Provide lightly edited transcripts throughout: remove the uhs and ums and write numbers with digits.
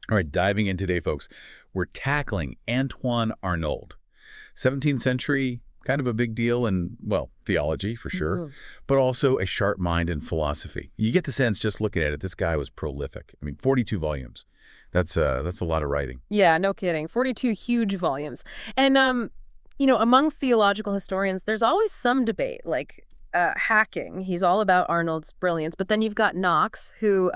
All right, diving in today, folks, we're tackling Antoine Arnauld. 17th century, kind of a big deal in, well, theology for sure, Mhm. but also a sharp mind in philosophy. You get the sense just looking at it, this guy was prolific. I mean, 42 volumes. That's a lot of writing. Yeah, no kidding. 42 huge volumes. And among theological historians, there's always some debate, like hacking. He's all about Arnold's brilliance, but then you've got Knox, who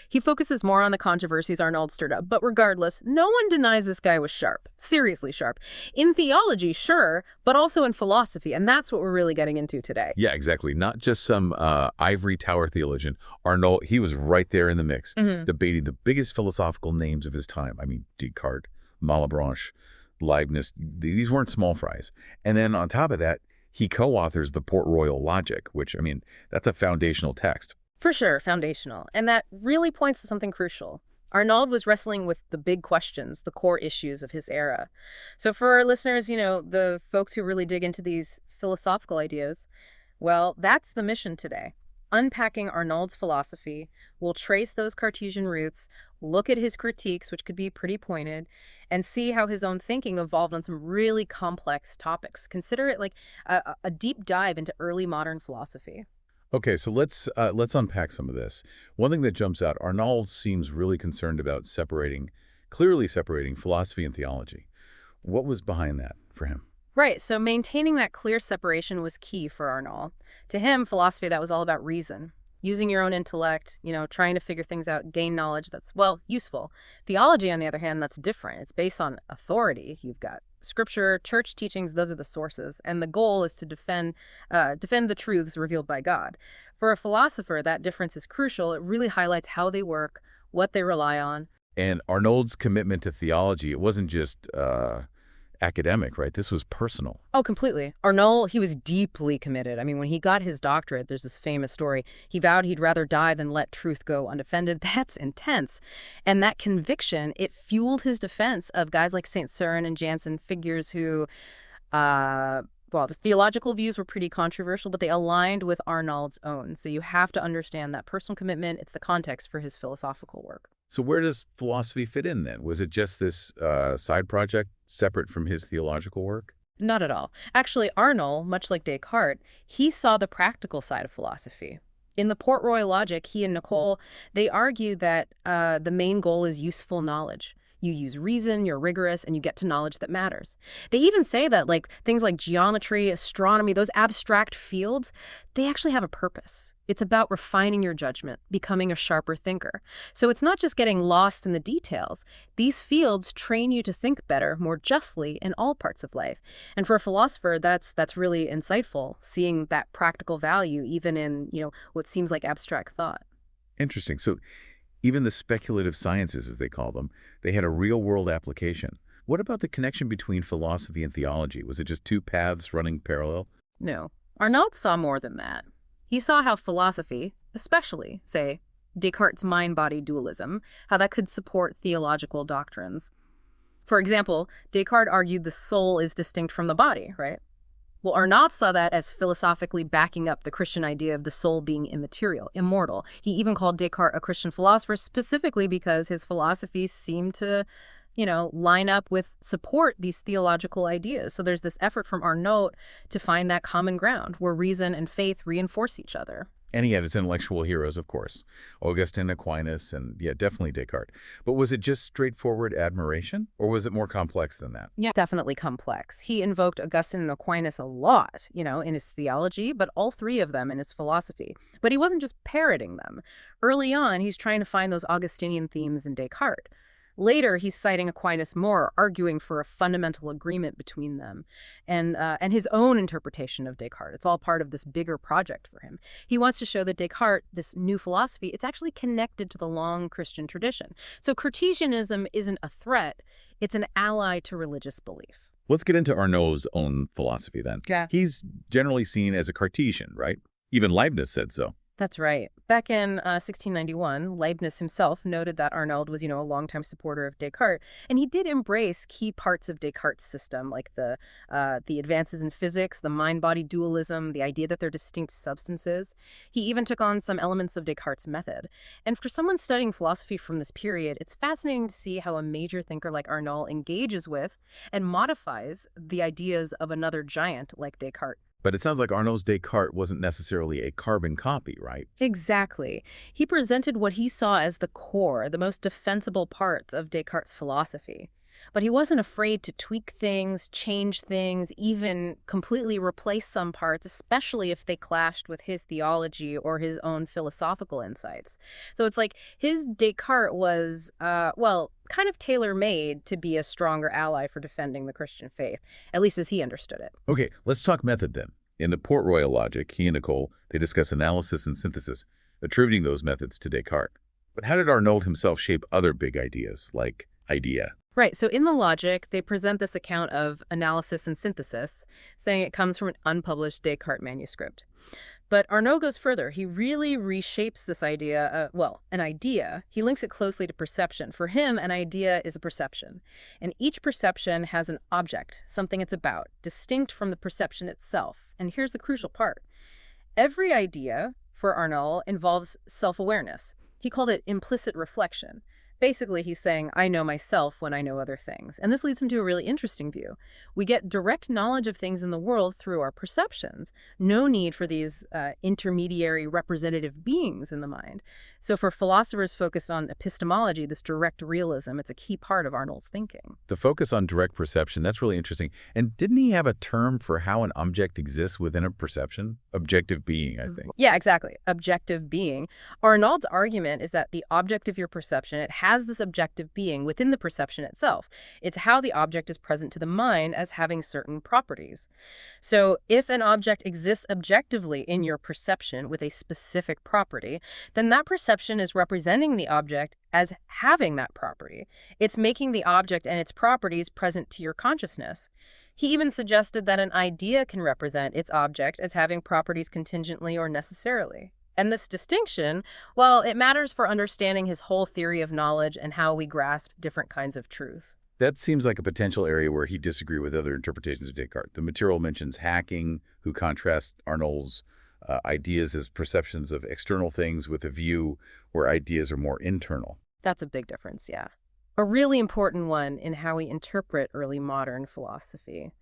he focuses more on the controversies Arnold stirred up. But regardless, no one denies this guy was sharp, seriously sharp. In theology, sure, but also in philosophy, and that's what we're really getting into today. Yeah, exactly. Not just some ivory tower theologian. Arnauld, he was right there in the mix, Hmm. debating the biggest philosophical names of his time. I mean, Descartes, Malebranche, Leibniz. These weren't small fries. And then on top of that, he co-authors the Port Royal Logic, which, I mean, that's a foundational text. For sure, foundational. And that really points to something crucial. Arnauld was wrestling with the big questions, the core issues of his era. So for our listeners, the folks who really dig into these philosophical ideas, well, that's the mission today. Unpacking Arnauld's philosophy, we'll trace those Cartesian roots, look at his critiques, which could be pretty pointed, and see how his own thinking evolved on some really complex topics. Consider it like a deep dive into early modern philosophy. Okay, so let's unpack some of this. One thing that jumps out, Arnauld seems really concerned about clearly separating philosophy and theology. What was behind that for him? Right, so maintaining that clear separation was key for Arnauld. To him, philosophy, that was all about reason. Using your own intellect, trying to figure things out, gain knowledge that's, well, useful. Theology, on the other hand, that's different. It's based on authority. You've got scripture, church teachings, those are the sources. And the goal is to defend the truths revealed by God. For a philosopher, that difference is crucial. It really highlights how they work, what they rely on. And Arnauld's commitment to theology, it wasn't just academic, right? This was personal. Oh, completely. Arnauld, he was deeply committed. I mean, when he got his doctorate, there's this famous story. He vowed he'd rather die than let truth go undefended. That's intense. And that conviction, it fueled his defense of guys like St. Cyran and Jansen, figures who, well, the theological views were pretty controversial, but they aligned with Arnauld's own. So you have to understand that personal commitment. It's the context for his philosophical work. So where does philosophy fit in then? Was it just this side project separate from his theological work? Not at all. Actually, Arnold, much like Descartes, he saw the practical side of philosophy. In the Port Royal Logic, he and Nicole, they argue that the main goal is useful knowledge. You use reason, you're rigorous, and you get to knowledge that matters. They even say that things like geometry, astronomy, those abstract fields, they actually have a purpose. It's about refining your judgment, becoming a sharper thinker. So it's not just getting lost in the details. These fields train you to think better, more justly in all parts of life. And for a philosopher, that's really insightful, seeing that practical value even in, what seems like abstract thought. Interesting. So even the speculative sciences, as they call them, they had a real-world application. What about the connection between philosophy and theology? Was it just two paths running parallel? No, Arnauld saw more than that. He saw how philosophy, especially, say, Descartes' mind-body dualism, how that could support theological doctrines. For example, Descartes argued the soul is distinct from the body, right? Well, Arnauld saw that as philosophically backing up the Christian idea of the soul being immaterial, immortal. He even called Descartes a Christian philosopher specifically because his philosophy seemed to, line up with support these theological ideas. So there's this effort from Arnauld to find that common ground where reason and faith reinforce each other. And he had his intellectual heroes, of course, Augustine, Aquinas, and yeah, definitely Descartes. But was it just straightforward admiration, or was it more complex than that? Yeah, definitely complex. He invoked Augustine and Aquinas a lot, in his theology, but all three of them in his philosophy. But he wasn't just parroting them. Early on, he's trying to find those Augustinian themes in Descartes. Later, he's citing Aquinas more, arguing for a fundamental agreement between them and his own interpretation of Descartes. It's all part of this bigger project for him. He wants to show that Descartes, this new philosophy, it's actually connected to the long Christian tradition. So Cartesianism isn't a threat, it's an ally to religious belief. Let's get into Arnaud's own philosophy then. Yeah. He's generally seen as a Cartesian, right? Even Leibniz said so. That's right. Back in 1691, Leibniz himself noted that Arnauld was, a longtime supporter of Descartes, and he did embrace key parts of Descartes' system, like the advances in physics, the mind-body dualism, the idea that they're distinct substances. He even took on some elements of Descartes' method. And for someone studying philosophy from this period, it's fascinating to see how a major thinker like Arnauld engages with and modifies the ideas of another giant like Descartes. But it sounds like Arnaud's Descartes wasn't necessarily a carbon copy, right? Exactly. He presented what he saw as the core, the most defensible parts of Descartes' philosophy. But he wasn't afraid to tweak things, change things, even completely replace some parts, especially if they clashed with his theology or his own philosophical insights. So it's like his Descartes was, kind of tailor-made to be a stronger ally for defending the Christian faith, at least as he understood it. Okay, let's talk method then. In the Port Royal logic, he and Nicole, they discuss analysis and synthesis, attributing those methods to Descartes. But how did Arnauld himself shape other big ideas, like idea? Right. So in the logic, they present this account of analysis and synthesis, saying it comes from an unpublished Descartes manuscript. But Arnauld goes further. He really reshapes this idea, an idea. He links it closely to perception. For him, an idea is a perception. And each perception has an object, something it's about, distinct from the perception itself. And here's the crucial part. Every idea, for Arnauld, involves self-awareness. He called it implicit reflection. Basically, he's saying, I know myself when I know other things. And this leads him to a really interesting view. We get direct knowledge of things in the world through our perceptions. No need for these intermediary representative beings in the mind. So for philosophers focused on epistemology, this direct realism, it's a key part of Arnauld's thinking. The focus on direct perception, that's really interesting. And didn't he have a term for how an object exists within a perception? Objective being, I think. Yeah, exactly. Objective being. Arnauld's argument is that the object of your perception, it has this objective being within the perception itself. It's how the object is present to the mind as having certain properties. So if an object exists objectively in your perception with a specific property, then that perception is representing the object as having that property. It's making the object and its properties present to your consciousness. He even suggested that an idea can represent its object as having properties contingently or necessarily. And this distinction, well, it matters for understanding his whole theory of knowledge and how we grasp different kinds of truth. That seems like a potential area where he disagreed with other interpretations of Descartes. The material mentions hacking, who contrasts Arnold's ideas as perceptions of external things with a view where ideas are more internal. That's a big difference, yeah. A really important one in how we interpret early modern philosophy.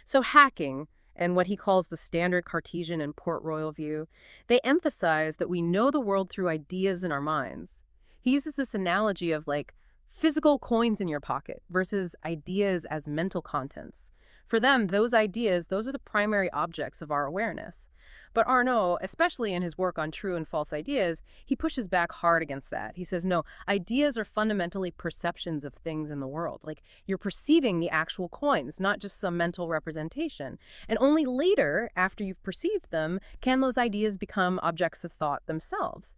So hacking, and what he calls the standard Cartesian and Port Royal view, they emphasize that we know the world through ideas in our minds. He uses this analogy of like physical coins in your pocket versus ideas as mental contents. For them, those ideas, those are the primary objects of our awareness. But Arnauld, especially in his work on true and false ideas, he pushes back hard against that. He says, no, ideas are fundamentally perceptions of things in the world. Like, you're perceiving the actual coins, not just some mental representation. And only later, after you've perceived them, can those ideas become objects of thought themselves.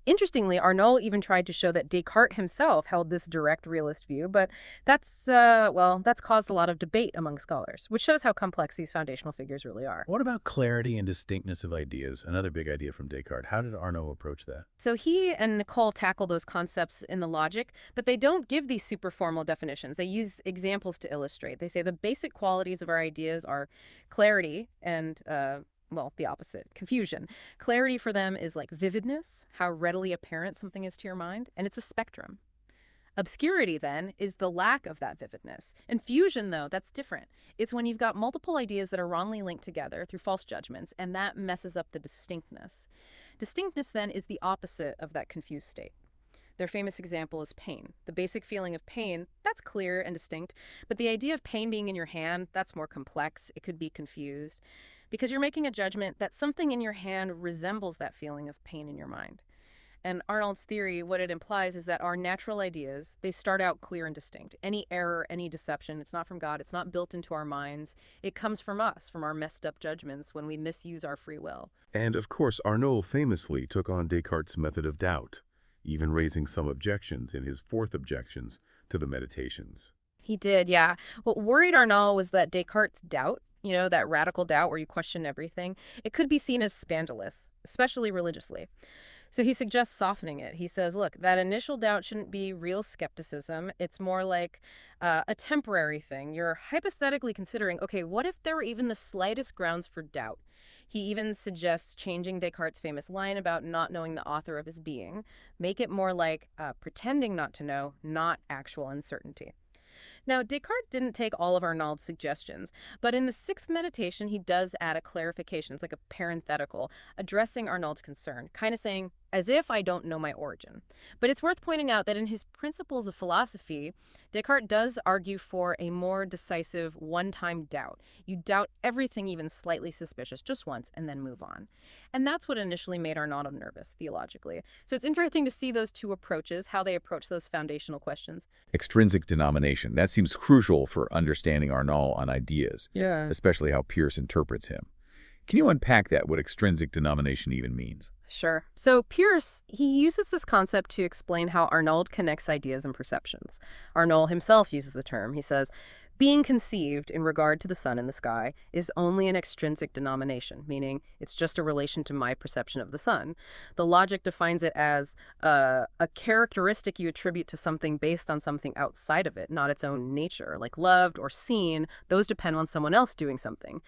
Interestingly, Arnauld even tried to show that Descartes himself held this direct realist view, but that's caused a lot of debate among scholars, which shows how complex these foundational figures really are. What about clarity and distinctness of ideas? Another big idea from Descartes. How did Arnauld approach that? So he and Nicole tackle those concepts in the logic, but they don't give these super formal definitions. They use examples to illustrate. They say the basic qualities of our ideas are clarity and the opposite, confusion. Clarity for them is like vividness, how readily apparent something is to your mind, and it's a spectrum. Obscurity, then, is the lack of that vividness. And fusion, though, that's different. It's when you've got multiple ideas that are wrongly linked together through false judgments, and that messes up the distinctness. Distinctness, then, is the opposite of that confused state. Their famous example is pain. The basic feeling of pain, that's clear and distinct, but the idea of pain being in your hand, that's more complex. It could be confused, because you're making a judgment that something in your hand resembles that feeling of pain in your mind. And Arnauld's theory, what it implies is that our natural ideas, they start out clear and distinct. Any error, any deception, it's not from God, it's not built into our minds. It comes from us, from our messed up judgments when we misuse our free will. And of course, Arnauld famously took on Descartes' method of doubt, even raising some objections in his fourth objections to the Meditations. He did, yeah. What worried Arnauld was that Descartes' doubt, that radical doubt where you question everything, it could be seen as scandalous, especially religiously. So he suggests softening it. He says, look, that initial doubt shouldn't be real skepticism. It's more like a temporary thing. You're hypothetically considering, okay, what if there were even the slightest grounds for doubt? He even suggests changing Descartes' famous line about not knowing the author of his being. Make it more like pretending not to know, not actual uncertainty. Now, Descartes didn't take all of Arnaud's suggestions, but in the sixth meditation, he does add a clarification. It's like a parenthetical, addressing Arnaud's concern, kind of saying, as if I don't know my origin. But it's worth pointing out that in his Principles of Philosophy, Descartes does argue for a more decisive one-time doubt. You doubt everything even slightly suspicious just once and then move on. And that's what initially made Arnauld nervous, theologically. So it's interesting to see those two approaches, how they approach those foundational questions. Extrinsic denomination. That seems crucial for understanding Arnauld on ideas, Yeah. especially how Peirce interprets him. Can you unpack that, what extrinsic denomination even means? Sure. So Peirce, he uses this concept to explain how Arnauld connects ideas and perceptions. Arnauld himself uses the term. He says, being conceived in regard to the sun in the sky is only an extrinsic denomination, meaning it's just a relation to my perception of the sun. The logic defines it as a characteristic you attribute to something based on something outside of it, not its own nature, like loved or seen. Those depend on someone else doing something.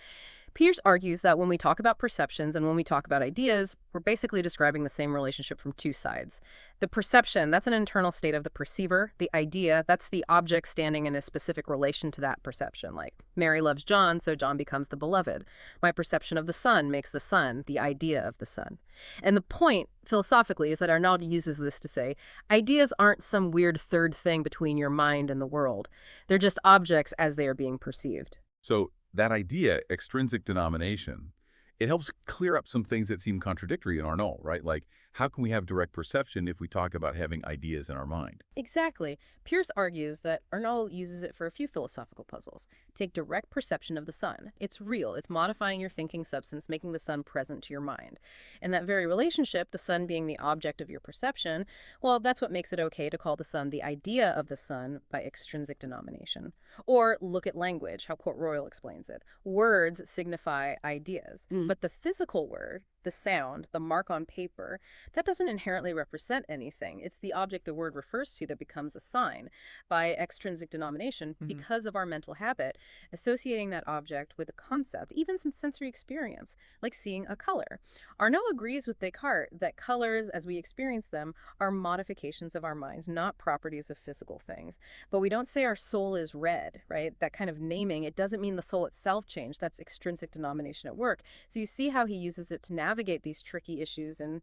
Peirce argues that when we talk about perceptions and when we talk about ideas, we're basically describing the same relationship from two sides. The perception, that's an internal state of the perceiver. The idea, that's the object standing in a specific relation to that perception. Like, Mary loves John, so John becomes the beloved. My perception of the sun makes the sun the idea of the sun. And the point, philosophically, is that Arnauld uses this to say, ideas aren't some weird third thing between your mind and the world. They're just objects as they are being perceived. So that idea, extrinsic denomination, it helps clear up some things that seem contradictory in Arnauld, right? Like, how can we have direct perception if we talk about having ideas in our mind? Exactly. Peirce argues that Arnauld uses it for a few philosophical puzzles. Take direct perception of the sun. It's real. It's modifying your thinking substance, making the sun present to your mind. And that very relationship, the sun being the object of your perception, well, that's what makes it okay to call the sun the idea of the sun by extrinsic denomination. Or look at language, how Port Royal explains it. Words signify ideas, but the physical word, the sound, the mark on paper, that doesn't inherently represent anything. It's the object the word refers to that becomes a sign by extrinsic denomination because of our mental habit associating that object with a concept, even in sensory experience, like seeing a color. Arnauld agrees with Descartes that colors, as we experience them, are modifications of our minds, not properties of physical things. But we don't say our soul is red, right? That kind of naming, it doesn't mean the soul itself changed. That's extrinsic denomination at work. So you see how he uses it to navigate these tricky issues in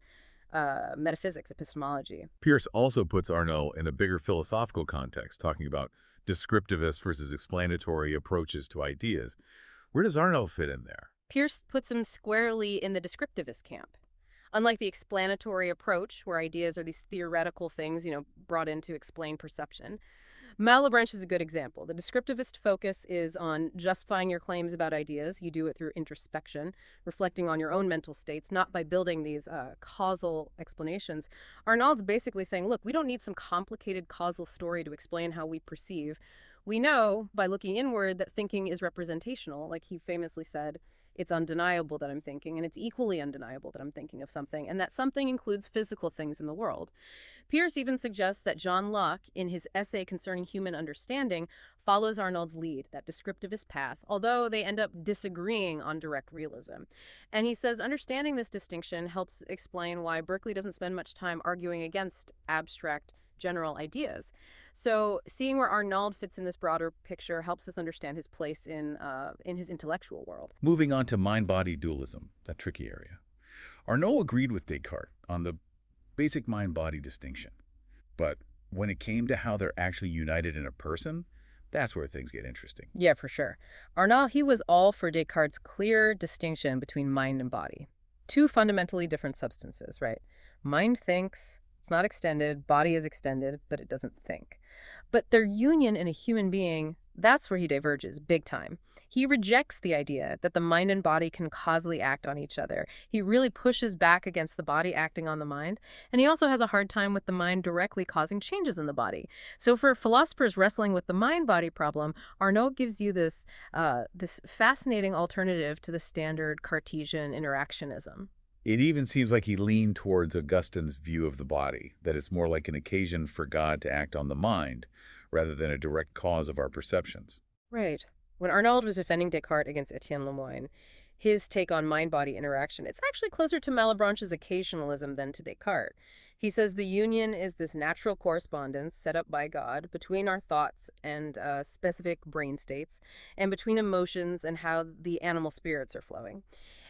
metaphysics, epistemology. Peirce also puts Arnauld in a bigger philosophical context, talking about descriptivist versus explanatory approaches to ideas. Where does Arnauld fit in there? Peirce puts him squarely in the descriptivist camp. Unlike the explanatory approach, where ideas are these theoretical things, brought in to explain perception, Malebranche is a good example. The descriptivist focus is on justifying your claims about ideas. You do it through introspection, reflecting on your own mental states, not by building these causal explanations. Arnauld's basically saying, look, we don't need some complicated causal story to explain how we perceive. We know by looking inward that thinking is representational. Like he famously said, it's undeniable that I'm thinking, and it's equally undeniable that I'm thinking of something, and that something includes physical things in the world. Peirce even suggests that John Locke, in his essay concerning human understanding, follows Arnauld's lead, that descriptivist path, although they end up disagreeing on direct realism. And he says understanding this distinction helps explain why Berkeley doesn't spend much time arguing against abstract general ideas. So seeing where Arnauld fits in this broader picture helps us understand his place in his intellectual world. Moving on to mind-body dualism, that tricky area. Arnauld agreed with Descartes on the basic mind-body distinction. But when it came to how they're actually united in a person, that's where things get interesting. Yeah, for sure. Arnauld, he was all for Descartes' clear distinction between mind and body. Two fundamentally different substances, right? Mind thinks, it's not extended, body is extended, but it doesn't think. But their union in a human being, that's where he diverges, big time. He rejects the idea that the mind and body can causally act on each other. He really pushes back against the body acting on the mind, and he also has a hard time with the mind directly causing changes in the body. So for philosophers wrestling with the mind-body problem, Arnauld gives you this fascinating alternative to the standard Cartesian interactionism. It even seems like he leaned towards Augustine's view of the body, that it's more like an occasion for God to act on the mind rather than a direct cause of our perceptions. Right. When Arnauld was defending Descartes against Etienne Lemoine, his take on mind-body interaction, it's actually closer to Malebranche's occasionalism than to Descartes. He says the union is this natural correspondence set up by God between our thoughts and specific brain states, and between emotions and how the animal spirits are flowing.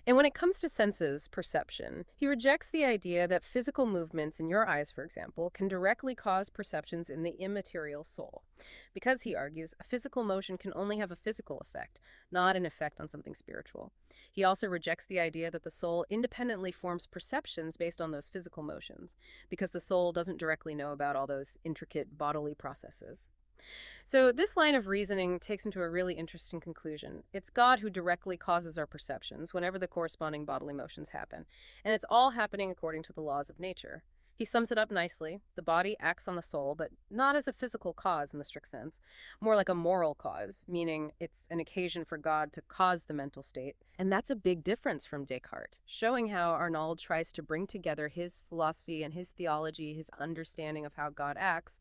And when it comes to senses, perception, he rejects the idea that physical movements in your eyes, for example, can directly cause perceptions in the immaterial soul. Because, he argues, a physical motion can only have a physical effect, not an effect on something spiritual. He also rejects the idea that the soul independently forms perceptions based on those physical motions, because the soul doesn't directly know about all those intricate bodily processes. So this line of reasoning takes him to a really interesting conclusion. It's God who directly causes our perceptions whenever the corresponding bodily motions happen, and it's all happening according to the laws of nature. He sums it up nicely. The body acts on the soul, but not as a physical cause in the strict sense, more like a moral cause, meaning it's an occasion for God to cause the mental state. And that's a big difference from Descartes, showing how Arnauld tries to bring together his philosophy and his theology, his understanding of how God acts.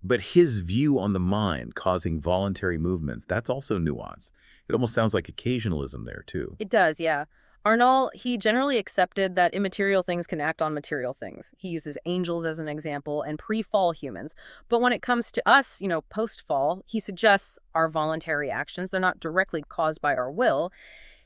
But his view on the mind causing voluntary movements, that's also nuance. It almost sounds like occasionalism there, too. It does, yeah. Arnauld, he generally accepted that immaterial things can act on material things. He uses angels as an example and pre-fall humans. But when it comes to us, post-fall, he suggests our voluntary actions, they're not directly caused by our will.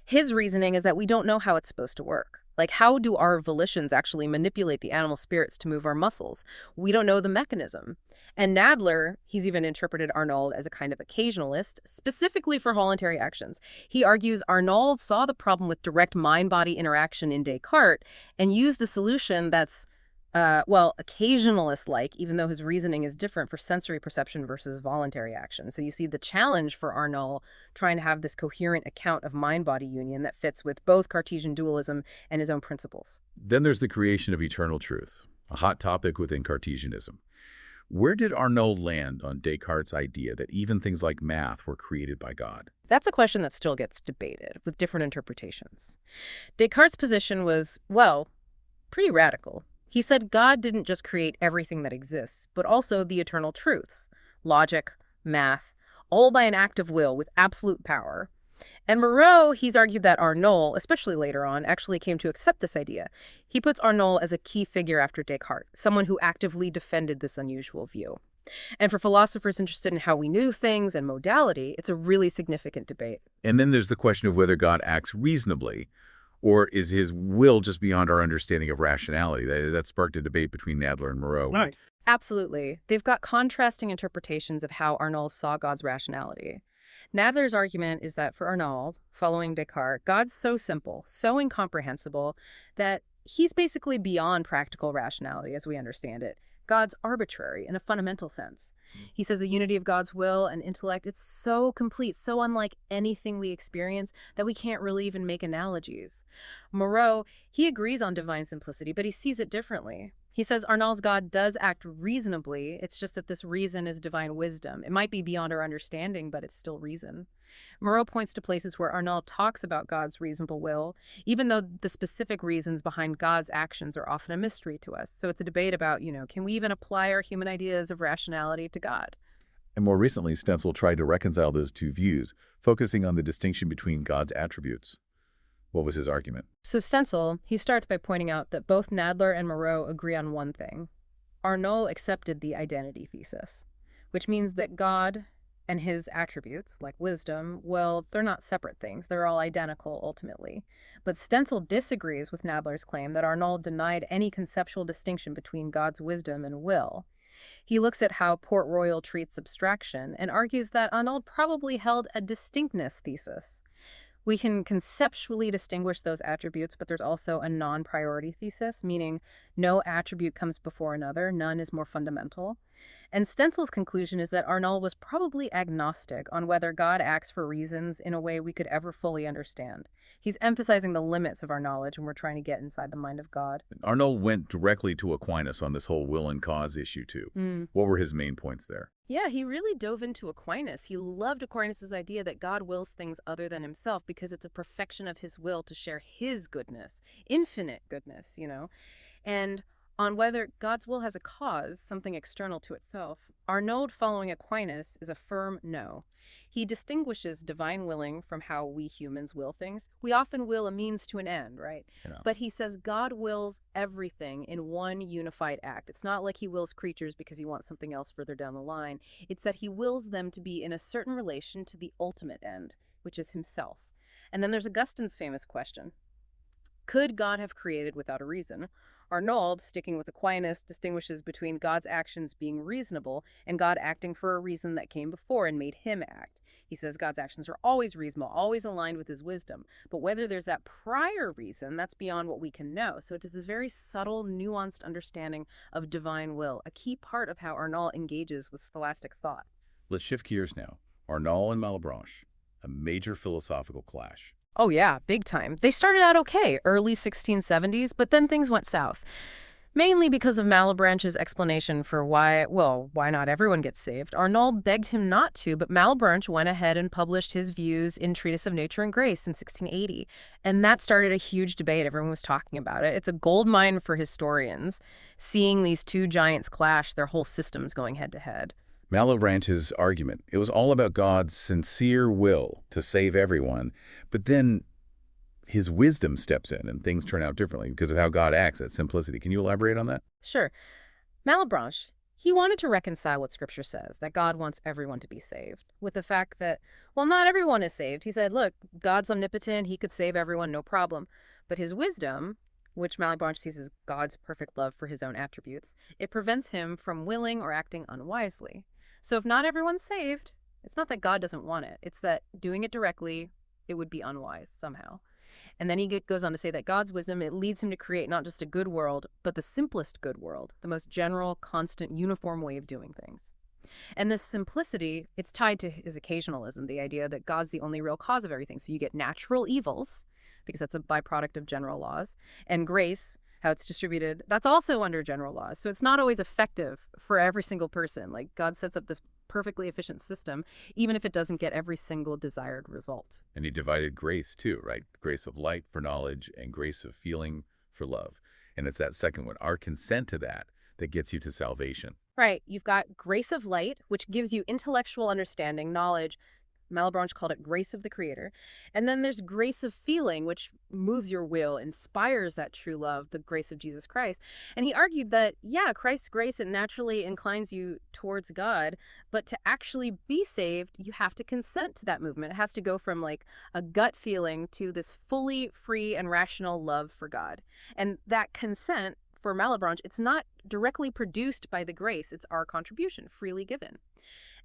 His reasoning is that we don't know how it's supposed to work. Like, how do our volitions actually manipulate the animal spirits to move our muscles? We don't know the mechanism. And Nadler, he's even interpreted Arnauld as a kind of occasionalist, specifically for voluntary actions. He argues Arnauld saw the problem with direct mind-body interaction in Descartes and used a solution that's, occasionalist-like, even though his reasoning is different for sensory perception versus voluntary action. So you see the challenge for Arnauld trying to have this coherent account of mind-body union that fits with both Cartesian dualism and his own principles. Then there's the creation of eternal truth, a hot topic within Cartesianism. Where did Arnauld land on Descartes' idea that even things like math were created by God? That's a question that still gets debated with different interpretations. Descartes' position was, pretty radical. He said God didn't just create everything that exists, but also the eternal truths, logic, math, all by an act of will with absolute power. And Moreau, he's argued that Arnauld, especially later on, actually came to accept this idea. He puts Arnauld as a key figure after Descartes, someone who actively defended this unusual view. And for philosophers interested in how we knew things and modality, it's a really significant debate. And then there's the question of whether God acts reasonably, or is his will just beyond our understanding of rationality? That sparked a debate between Nadler and Moreau. Right. Absolutely. They've got contrasting interpretations of how Arnauld saw God's rationality. Nadler's argument is that for Arnauld, following Descartes, God's so simple, so incomprehensible, that he's basically beyond practical rationality as we understand it. God's arbitrary in a fundamental sense. He says the unity of God's will and intellect, it's so complete, so unlike anything we experience that we can't really even make analogies. Moreau, he agrees on divine simplicity, but he sees it differently. He says Arnauld's God does act reasonably. It's just that this reason is divine wisdom. It might be beyond our understanding, but it's still reason. Moreau points to places where Arnauld talks about God's reasonable will, even though the specific reasons behind God's actions are often a mystery to us. So it's a debate about, can we even apply our human ideas of rationality to God? And more recently, Stenzel tried to reconcile those two views, focusing on the distinction between God's attributes. What was his argument? So Stenzel, he starts by pointing out that both Nadler and Moreau agree on one thing. Arnauld accepted the identity thesis, which means that God and his attributes, like wisdom, they're not separate things. They're all identical, ultimately. But Stenzel disagrees with Nadler's claim that Arnauld denied any conceptual distinction between God's wisdom and will. He looks at how Port Royal treats abstraction and argues that Arnauld probably held a distinctness thesis. We can conceptually distinguish those attributes, but there's also a non-priority thesis, meaning no attribute comes before another, none is more fundamental. And Stenzel's conclusion is that Arnauld was probably agnostic on whether God acts for reasons in a way we could ever fully understand. He's emphasizing the limits of our knowledge when we're trying to get inside the mind of God. Arnauld went directly to Aquinas on this whole will and cause issue, too. What were his main points there? Yeah, he really dove into Aquinas. He loved Aquinas' idea that God wills things other than himself because it's a perfection of his will to share his goodness, infinite goodness. And on whether God's will has a cause, something external to itself, Arnauld, following Aquinas, is a firm no. He distinguishes divine willing from how we humans will things. We often will a means to an end, right? But he says God wills everything in one unified act. It's not like he wills creatures because he wants something else further down the line. It's that he wills them to be in a certain relation to the ultimate end, which is himself. And then there's Augustine's famous question. Could God have created without a reason? Arnauld, sticking with Aquinas, distinguishes between God's actions being reasonable and God acting for a reason that came before and made him act. He says God's actions are always reasonable, always aligned with his wisdom. But whether there's that prior reason, that's beyond what we can know. So it is this very subtle, nuanced understanding of divine will, a key part of how Arnauld engages with scholastic thought. Let's shift gears now. Arnauld and Malebranche, a major philosophical clash. Oh yeah, big time. They started out okay, early 1670s, but then things went south. Mainly because of Malebranche's explanation for why not everyone gets saved. Arnauld begged him not to, but Malebranche went ahead and published his views in Treatise of Nature and Grace in 1680. And that started a huge debate. Everyone was talking about it. It's a goldmine for historians, seeing these two giants clash, their whole systems going head to head. Malebranche's argument, it was all about God's sincere will to save everyone, but then his wisdom steps in and things turn out differently because of how God acts, that simplicity. Can you elaborate on that? Sure. Malebranche, he wanted to reconcile what Scripture says, that God wants everyone to be saved, with the fact that, not everyone is saved. He said, look, God's omnipotent, he could save everyone, no problem. But his wisdom, which Malebranche sees as God's perfect love for his own attributes, it prevents him from willing or acting unwisely. So if not everyone's saved, it's not that God doesn't want it. It's that doing it directly, it would be unwise somehow. And then he goes on to say that God's wisdom, it leads him to create not just a good world, but the simplest good world, the most general, constant, uniform way of doing things. And this simplicity, it's tied to his occasionalism, the idea that God's the only real cause of everything. So you get natural evils, because that's a byproduct of general laws, and grace, how it's distributed, that's also under general laws. So it's not always effective for every single person. Like God sets up this perfectly efficient system, even if it doesn't get every single desired result. And he divided grace too, right? Grace of light for knowledge and grace of feeling for love. And it's that second one, our consent to that gets you to salvation. Right. You've got grace of light, which gives you intellectual understanding, knowledge. Malebranche called it grace of the Creator. And then there's grace of feeling, which moves your will, inspires that true love, the grace of Jesus Christ. And he argued that, Christ's grace, it naturally inclines you towards God, but to actually be saved, you have to consent to that movement. It has to go from like a gut feeling to this fully free and rational love for God. And that consent, for Malebranche, it's not directly produced by the grace, it's our contribution, freely given.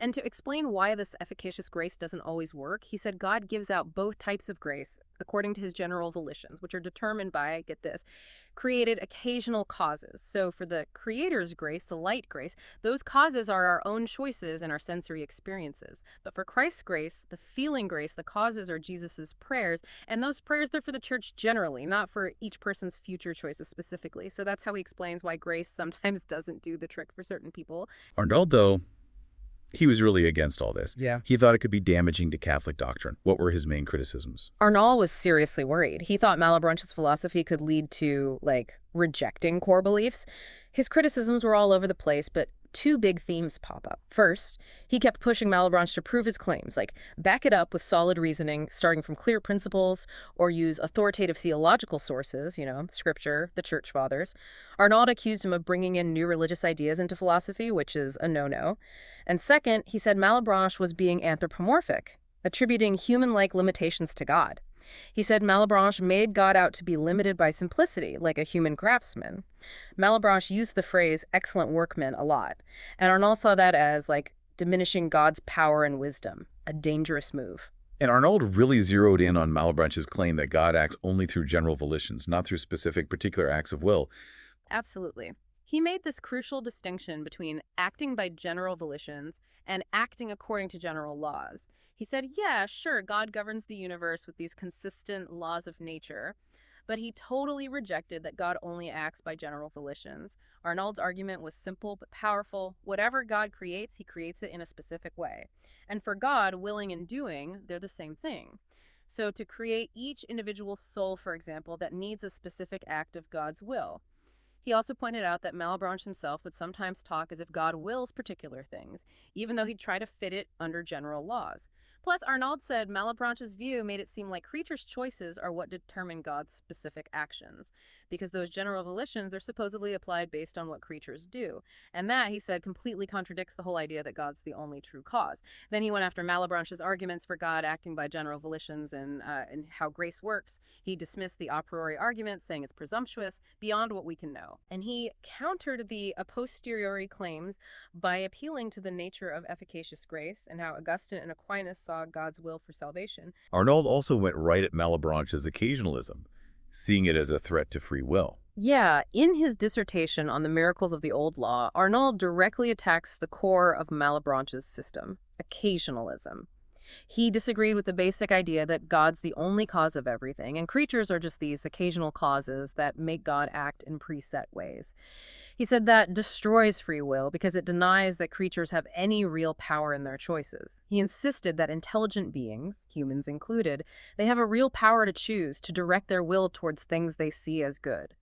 And to explain why this efficacious grace doesn't always work, he said God gives out both types of grace according to his general volitions, which are determined by, get this, created occasional causes. So for the Creator's grace, the light grace, those causes are our own choices and our sensory experiences. But for Christ's grace, the feeling grace, the causes are Jesus's prayers, and those prayers, they're for the church generally, not for each person's future choices specifically. So that's how he explains why grace sometimes doesn't do the trick for certain people. Arnauld, though, he was really against all this. Yeah. He thought it could be damaging to Catholic doctrine. What were his main criticisms? Arnauld was seriously worried. He thought Malebranche's philosophy could lead to, rejecting core beliefs. His criticisms were all over the place, but two big themes pop up. First, he kept pushing Malebranche to prove his claims, back it up with solid reasoning, starting from clear principles, or use authoritative theological sources, Scripture, the Church Fathers. Arnauld accused him of bringing in new religious ideas into philosophy, which is a no-no. And second, he said Malebranche was being anthropomorphic, attributing human-like limitations to God. He said Malebranche made God out to be limited by simplicity, like a human craftsman. Malebranche used the phrase excellent workman a lot, and Arnauld saw that as, diminishing God's power and wisdom, a dangerous move. And Arnauld really zeroed in on Malebranche's claim that God acts only through general volitions, not through specific particular acts of will. Absolutely. He made this crucial distinction between acting by general volitions and acting according to general laws. He said, yeah, sure, God governs the universe with these consistent laws of nature, but he totally rejected that God only acts by general volitions. Arnauld's argument was simple but powerful. Whatever God creates, he creates it in a specific way. And for God, willing and doing, they're the same thing. So to create each individual soul, for example, that needs a specific act of God's will. He also pointed out that Malebranche himself would sometimes talk as if God wills particular things, even though he'd try to fit it under general laws. Plus, Arnauld said Malebranche's view made it seem like creatures' choices are what determine God's specific actions, because those general volitions are supposedly applied based on what creatures do. And that, he said, completely contradicts the whole idea that God's the only true cause. Then he went after Malebranche's arguments for God acting by general volitions and how grace works. He dismissed the a priori argument, saying it's presumptuous, beyond what we can know. And he countered the a posteriori claims by appealing to the nature of efficacious grace and how Augustine and Aquinas saw God's will for salvation. Arnauld also went right at Malebranche's occasionalism, seeing it as a threat to free will. Yeah, in his dissertation on the miracles of the Old Law, Arnauld directly attacks the core of Malebranche's system, occasionalism. He disagreed with the basic idea that God's the only cause of everything, and creatures are just these occasional causes that make God act in preset ways. He said that destroys free will because it denies that creatures have any real power in their choices. He insisted that intelligent beings, humans included, they have a real power to choose, to direct their will towards things they see as good.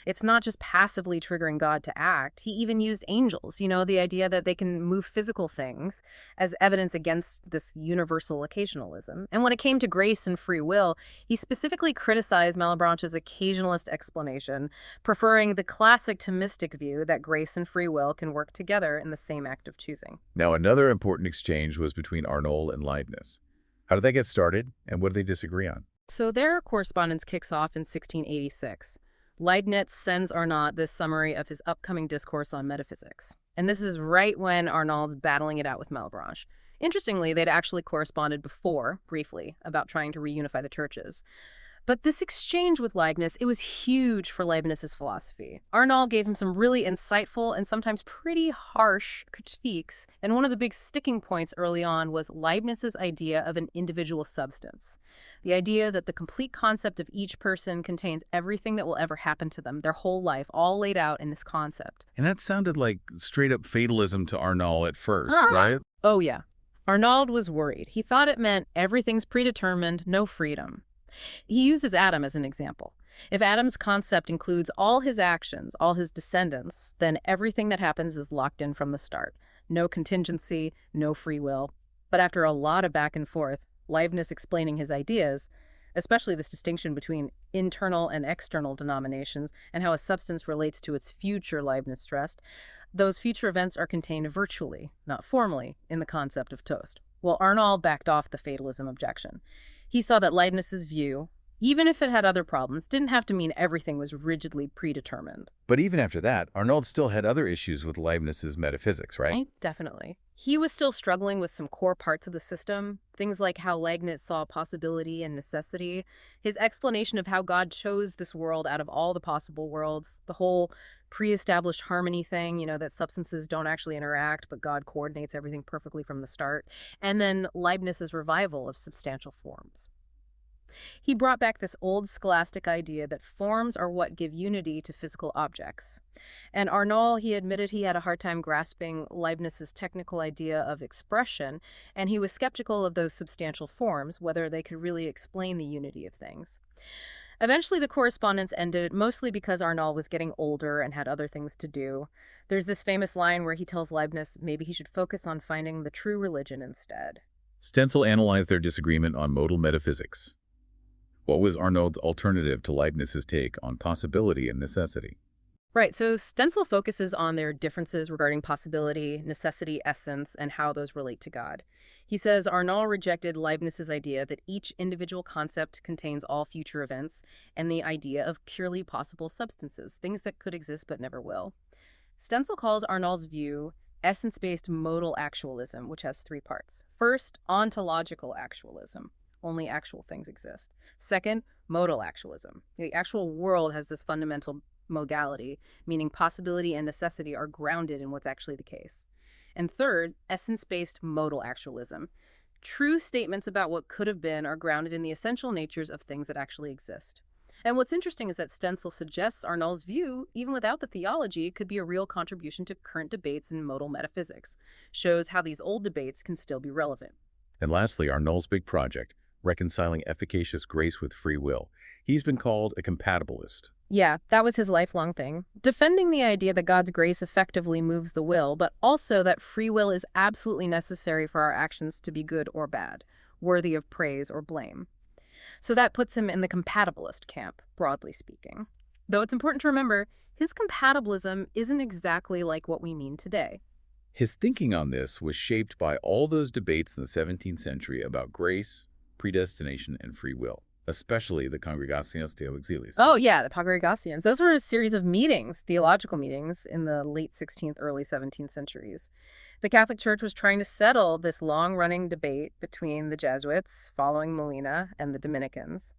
It's not just passively triggering God to act. He even used angels, the idea that they can move physical things, as evidence against this universal occasionalism. And when it came to grace and free will, he specifically criticized Malebranche's occasionalist explanation, preferring the classic Thomistic view that grace and free will can work together in the same act of choosing. Now, another important exchange was between Arnauld and Leibniz. How did that get started, and what did they disagree on? So their correspondence kicks off in 1686. Leibniz sends Arnauld this summary of his upcoming discourse on metaphysics. And this is right when Arnauld's battling it out with Malebranche. Interestingly, they'd actually corresponded before, briefly, about trying to reunify the churches. But this exchange with Leibniz, it was huge for Leibniz's philosophy. Arnauld gave him some really insightful and sometimes pretty harsh critiques, and one of the big sticking points early on was Leibniz's idea of an individual substance. The idea that the complete concept of each person contains everything that will ever happen to them, their whole life, all laid out in this concept. And that sounded like straight-up fatalism to Arnauld at first, right? Oh, yeah. Arnauld was worried. He thought it meant everything's predetermined, no freedom. He uses Adam as an example. If Adam's concept includes all his actions, all his descendants, then everything that happens is locked in from the start. No contingency, no free will. But after a lot of back and forth, Leibniz explaining his ideas, especially this distinction between internal and external denominations and how a substance relates to its future, Leibniz stressed, those future events are contained virtually, not formally, in the concept of toast. Well, Arnauld backed off the fatalism objection. He saw that Leibniz's view, even if it had other problems, didn't have to mean everything was rigidly predetermined. But even after that, Arnauld still had other issues with Leibniz's metaphysics, right? Definitely. He was still struggling with some core parts of the system, things like how Leibniz saw possibility and necessity, his explanation of how God chose this world out of all the possible worlds, the whole pre-established harmony thing, that substances don't actually interact, but God coordinates everything perfectly from the start, and then Leibniz's revival of substantial forms. He brought back this old scholastic idea that forms are what give unity to physical objects. And Arnauld, he admitted he had a hard time grasping Leibniz's technical idea of expression, and he was skeptical of those substantial forms, whether they could really explain the unity of things. Eventually, the correspondence ended, mostly because Arnauld was getting older and had other things to do. There's this famous line where he tells Leibniz maybe he should focus on finding the true religion instead. Stenzel analyzed their disagreement on modal metaphysics. What was Arnauld's alternative to Leibniz's take on possibility and necessity? Right, so Stenzel focuses on their differences regarding possibility, necessity, essence, and how those relate to God. He says Arnauld rejected Leibniz's idea that each individual concept contains all future events, and the idea of purely possible substances, things that could exist but never will. Stenzel calls Arnauld's view essence-based modal actualism, which has three parts. First, ontological actualism. Only actual things exist. Second, modal actualism. The actual world has this fundamental modality, meaning possibility and necessity are grounded in what's actually the case. And third, essence-based modal actualism. True statements about what could have been are grounded in the essential natures of things that actually exist. And what's interesting is that Stenzel suggests Arnauld's view, even without the theology, could be a real contribution to current debates in modal metaphysics, shows how these old debates can still be relevant. And lastly, Arnault's big project, reconciling efficacious grace with free will. He's been called a compatibilist. Yeah, that was his lifelong thing. Defending the idea that God's grace effectively moves the will, but also that free will is absolutely necessary for our actions to be good or bad, worthy of praise or blame. So that puts him in the compatibilist camp, broadly speaking. Though it's important to remember, his compatibilism isn't exactly like what we mean today. His thinking on this was shaped by all those debates in the 17th century about grace, predestination, and free will, especially the Congregationes Deo Exilis. Oh, yeah, the Congregations. Those were a series of meetings, theological meetings, in the late 16th, early 17th centuries. The Catholic Church was trying to settle this long-running debate between the Jesuits, following Molina, and the Dominicans.